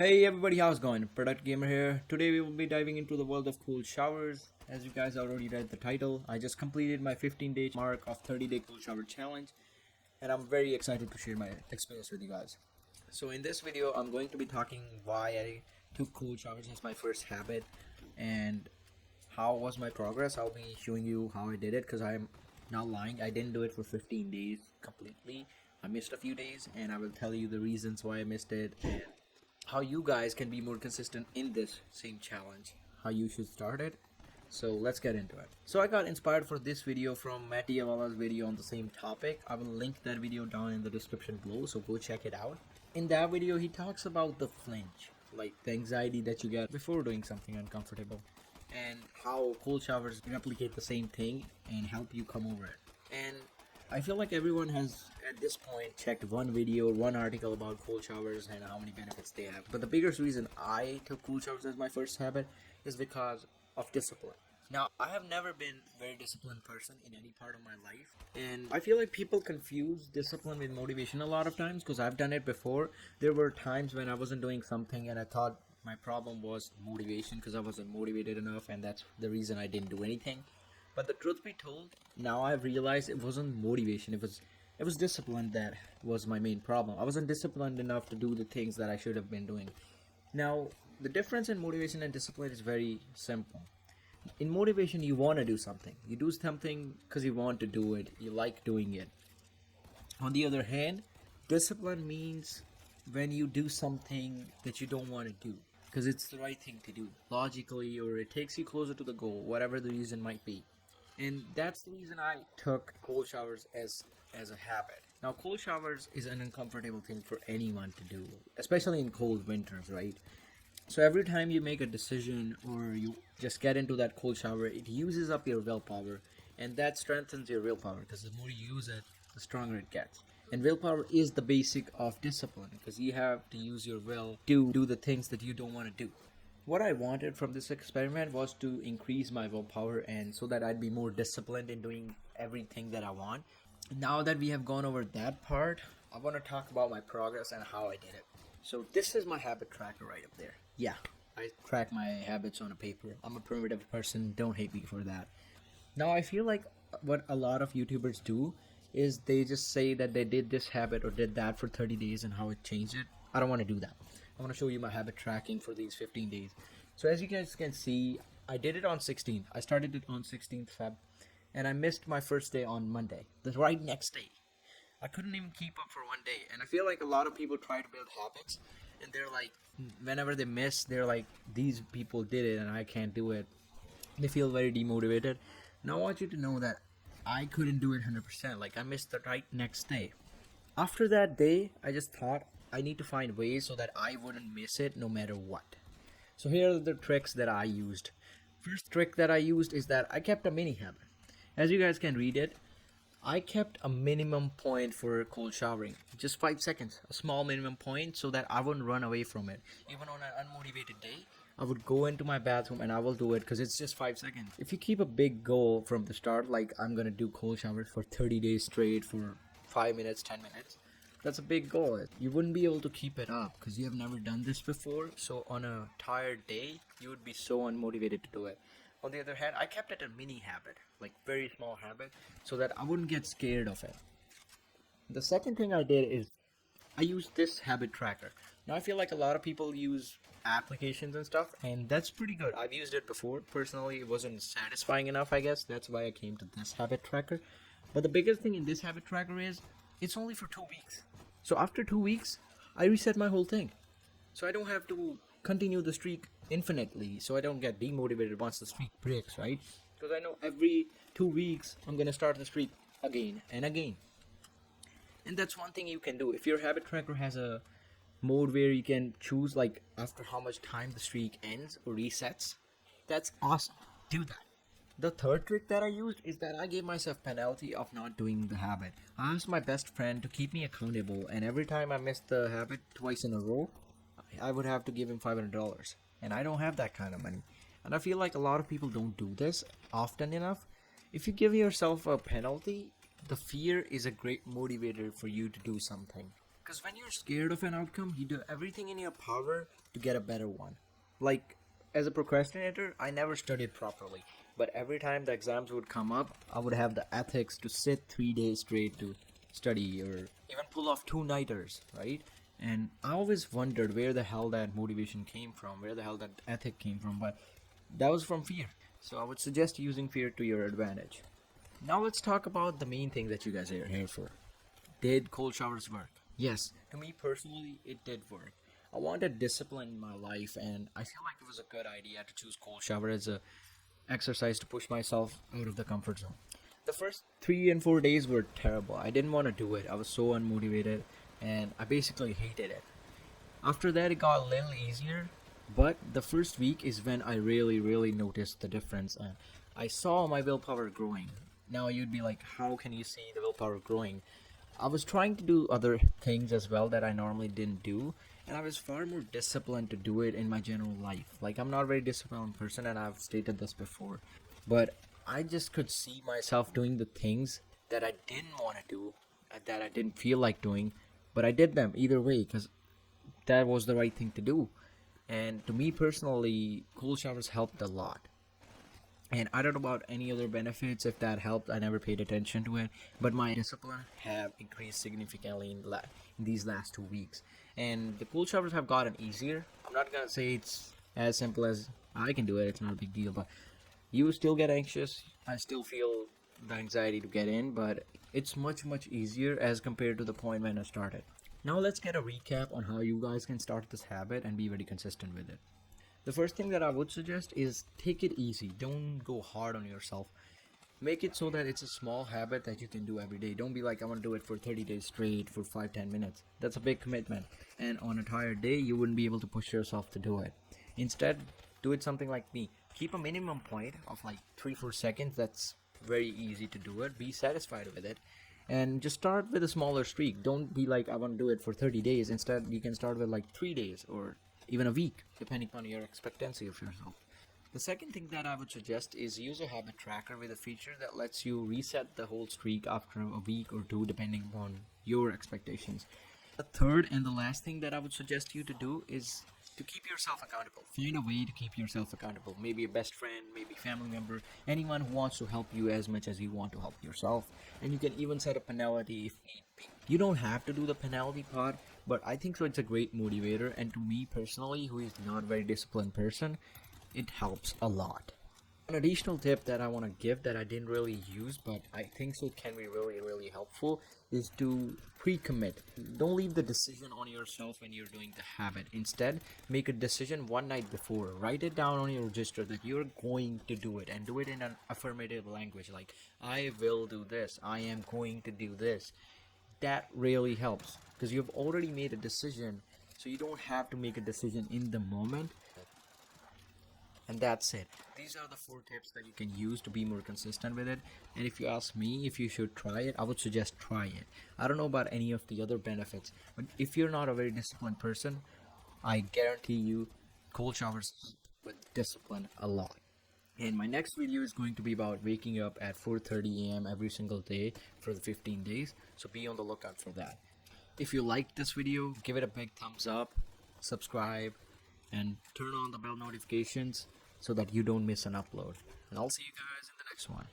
Hey everybody, how's it going? Product Gamer here. Today we will be diving into the world of cold showers. As you guys already read the title, I just completed my 15-day mark of 30-day cold shower challenge, and I'm very excited to share my experience with you guys. So in this video, I'm going to be talking why I took cold showers as my first habit and how was my progress. I'll be showing you how I did it because I'm not lying. I didn't do it for 15 days completely. I missed a few days, and I will tell you the reasons why I missed it and how you guys can be more consistent in this same challenge, how you should start it. So let's get into it. So I got inspired for this video from Matty Avala's video on the same topic. I will link that video down in the description below, so go check it out. In that video he talks about the flinch, like the anxiety that you get before doing something uncomfortable, and how cold showers replicate the same thing and help you come over it. And I feel like everyone has at this point checked one video or one article about cold showers and how many benefits they have. But the biggest reason I took cold showers as my first habit is because of discipline. Now, I have never been a very disciplined person in any part of my life, and I feel like people confuse discipline with motivation a lot of times because I've done it before. There were times when I wasn't doing something and I thought my problem was motivation because I wasn't motivated enough, and that's the reason I didn't do anything. But the truth be told, now I've realized it wasn't motivation. It was discipline that was my main problem. I wasn't disciplined enough to do the things that I should have been doing. Now, the difference in motivation and discipline is very simple. In motivation, you want to do something. You do something because you want to do it. You like doing it. On the other hand, discipline means when you do something that you don't want to do because it's the right thing to do logically, or it takes you closer to the goal, whatever the reason might be. And that's the reason I took cold showers as a habit. Now, cold showers is an uncomfortable thing for anyone to do, especially in cold winters, right? So every time you make a decision or you just get into that cold shower, it uses up your willpower, and that strengthens your willpower because the more you use it, the stronger it gets. And willpower is the basic of discipline because you have to use your will to do the things that you don't want to do. What I wanted from this experiment was to increase my willpower and so that I'd be more disciplined in doing everything that I want. Now that we have gone over that part, I want to talk about my progress and how I did it. So this is my habit tracker right up there. Yeah, I track my habits on a paper. I'm a primitive person, don't hate me for that. Now I feel like what a lot of YouTubers do is they just say that they did this habit or did that for 30 days and how it changed it. I don't want to do that. I want to show you my habit tracking for these 15 days. So as you guys can see, I did it on 16th. I started it on 16th Feb, and I missed my first day on Monday, the right next day. I couldn't even keep up for one day. And I feel like a lot of people try to build habits and they're like, whenever they miss, they're like, these people did it and I can't do it. They feel very demotivated. Now I want you to know that I couldn't do it 100%. Like, I missed the right next day. After that day, I just thought I need to find ways so that I wouldn't miss it no matter what. So here are the tricks that I used. First trick that I used is that I kept a mini habit. As you guys can read it, I kept a minimum point for cold showering. Just 5 seconds, a small minimum point so that I wouldn't run away from it. Even on an unmotivated day, I would go into my bathroom and I will do it because it's just 5 seconds. If you keep a big goal from the start, like I'm gonna do cold showers for 30 days straight for 5 minutes, 10 minutes, that's a big goal. You wouldn't be able to keep it up because you have never done this before. So on a tired day, you would be so unmotivated to do it. On the other hand, I kept it a mini habit, like very small habit, so that I wouldn't get scared of it. The second thing I did is I used this habit tracker. Now I feel like a lot of people use applications and stuff, and that's pretty good. I've used it before. Personally, it wasn't satisfying enough, I guess. That's why I came to this habit tracker. But the biggest thing in this habit tracker is it's only for 2 weeks. So after 2 weeks, I reset my whole thing. So I don't have to continue the streak infinitely. So I don't get demotivated once the streak breaks, right? Because I know every 2 weeks I'm gonna start the streak again and again. And that's one thing you can do. If your habit tracker has a mode where you can choose like after how much time the streak ends or resets, that's awesome. Do that. The third trick that I used is that I gave myself penalty of not doing the habit. I asked my best friend to keep me accountable, and every time I missed the habit twice in a row, I would have to give him $500. And I don't have that kind of money. And I feel like a lot of people don't do this often enough. If you give yourself a penalty, the fear is a great motivator for you to do something. Because when you're scared of an outcome, you do everything in your power to get a better one. Like, as a procrastinator, I never studied properly. But every time the exams would come up, I would have the ethics to sit 3 days straight to study or even pull off two-nighters, right? And I always wondered where the hell that motivation came from, where the hell that ethic came from. But that was from fear. So I would suggest using fear to your advantage. Now let's talk about the main thing that you guys are here for. Did cold showers work? Yes, to me personally, it did work. I wanted discipline in my life, and I feel like it was a good idea to choose cold shower as a exercise to push myself out of the comfort zone. The first 3 and 4 days were terrible. I didn't want to do it. I was so unmotivated, and I basically hated it. After that, it got a little easier, but the first week is when I really noticed the difference, and I saw my willpower growing. Now you'd be like, how can you see the willpower growing? I was trying to do other things as well that I normally didn't do, and I was far more disciplined to do it in my general life. Like, I'm not a very disciplined person, and I've stated this before, but I just could see myself doing the things that I didn't want to do, that I didn't feel like doing, but I did them either way because that was the right thing to do. And to me personally, cold showers helped a lot. And I don't know about any other benefits. If that helped, I never paid attention to it. But my discipline have increased significantly in these last 2 weeks. And the cold showers have gotten easier. I'm not gonna say it's as simple as I can do it. It's not a big deal. But you still get anxious. I still feel the anxiety to get in. But it's much easier as compared to the point when I started. Now let's get a recap on how you guys can start this habit and be very consistent with it. The first thing that I would suggest is take it easy. Don't go hard on yourself. Make it so that it's a small habit that you can do every day. Don't be like, I want to do it for 30 days straight for 5-10 minutes. That's a big commitment. And on a tired day, you wouldn't be able to push yourself to do it. Instead, do it something like me. Keep a minimum point of like 3-4 seconds. That's very easy to do it. Be satisfied with it. And just start with a smaller streak. Don't be like, I want to do it for 30 days. Instead, you can start with like 3 days or even a week, depending on your expectancy of yourself. The second thing that I would suggest is use a habit tracker with a feature that lets you reset the whole streak after a week or two, depending on your expectations. The third and the last thing that I would suggest you to do is to keep yourself accountable. Find a way to keep yourself accountable. Maybe a best friend, maybe family member, anyone who wants to help you as much as you want to help yourself. And you can even set a penalty if need be. You don't have to do the penalty part, but I think so it's a great motivator, and to me personally, who is not a very disciplined person, it helps a lot. An additional tip that I want to give that I didn't really use, but I think so it can be really helpful, is to pre-commit. Don't leave the decision on yourself when you're doing the habit. Instead, make a decision one night before. Write it down on your register that you're going to do it, and do it in an affirmative language like, I will do this, I am going to do this. That really helps because you've already made a decision, so you don't have to make a decision in the moment. And that's it. These are the 4 tips that you can use to be more consistent with it. And if you ask me if you should try it, I would suggest try it. I don't know about any of the other benefits, but if you're not a very disciplined person, I guarantee you cold showers with discipline a lot. And my next video is going to be about waking up at 4:30 a.m. every single day for the 15 days. So be on the lookout for that. If you liked this video, give it a big thumbs up, subscribe, and turn on the bell notifications so that you don't miss an upload. And I'll see you guys in the next one.